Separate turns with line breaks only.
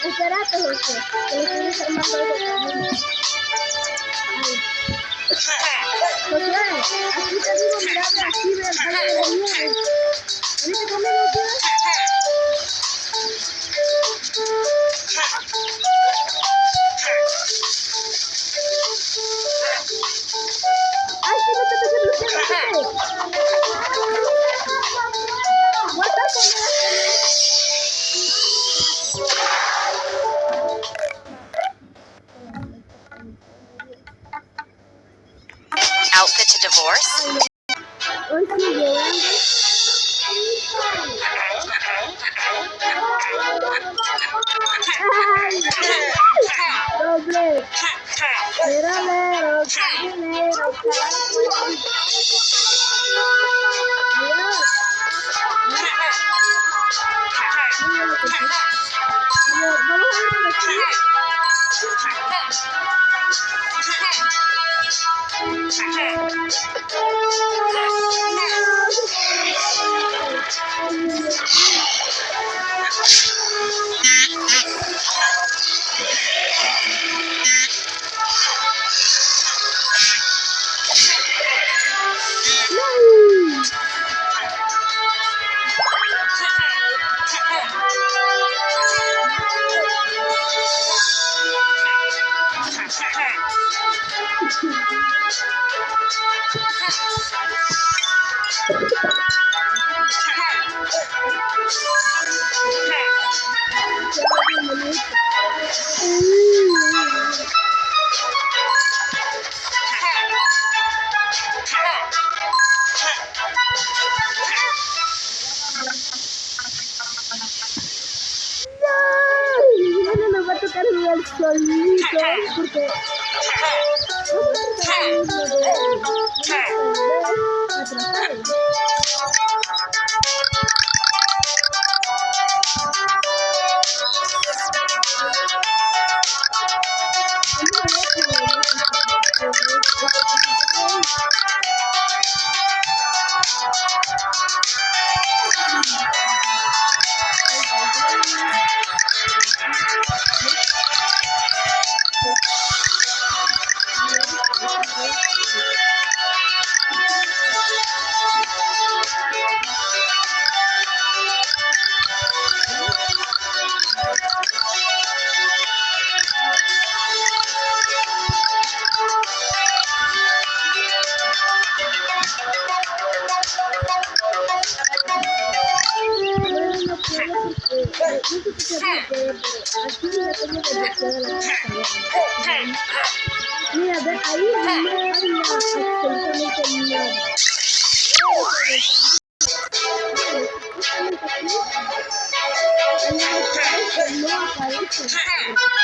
Espérate, José, que le estoy informando algo también. Josué, aquí te digo, mira, aquí ve el valle de la nieve. ¿Veniste conmigo aquí? Ay, sí, no te estoy bloqueando. What the
Outfit to divorce?
Hoy sí, llorando. Doble. Lero, lero, caminero, Adiós. Vamos a ir aquí. Bueno, nos va a tocar jugar solito porque mira, ve ahí no hay nada, absolutamente nada. No aparece.